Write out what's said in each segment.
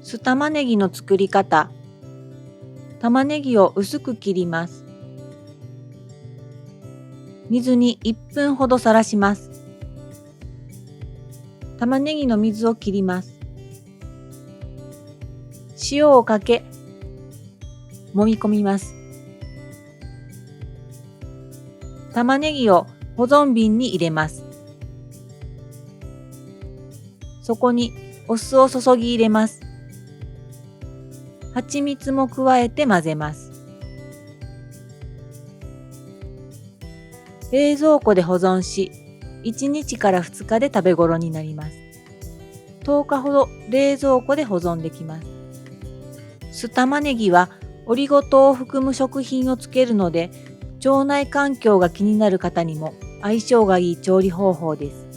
酢玉ねぎの作り方。玉ねぎを薄く切ります。水に1分ほどさらします。玉ねぎの水を切ります。塩をかけ、揉み込みます。玉ねぎを保存瓶に入れます。そこにお酢を注ぎ入れます。蜂蜜も加えて混ぜます。冷蔵庫で保存し、1日から2日で食べ頃になります。10日ほど冷蔵庫で保存できます。酢玉ねぎはオリゴ糖を含む食品をつけるので、腸内環境が気になる方にも相性がいい調理方法です。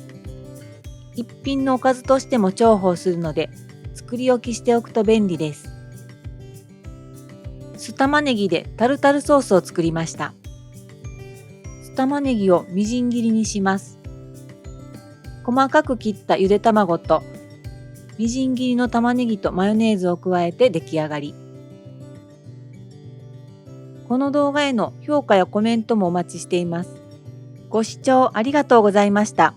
一品のおかずとしても重宝するので、作り置きしておくと便利です。酢玉ねぎでタルタルソースを作りました。酢玉ねぎをみじん切りにします。細かく切ったゆで卵とみじん切りの玉ねぎとマヨネーズを加えて出来上がり。この動画への評価やコメントもお待ちしています。ご視聴ありがとうございました。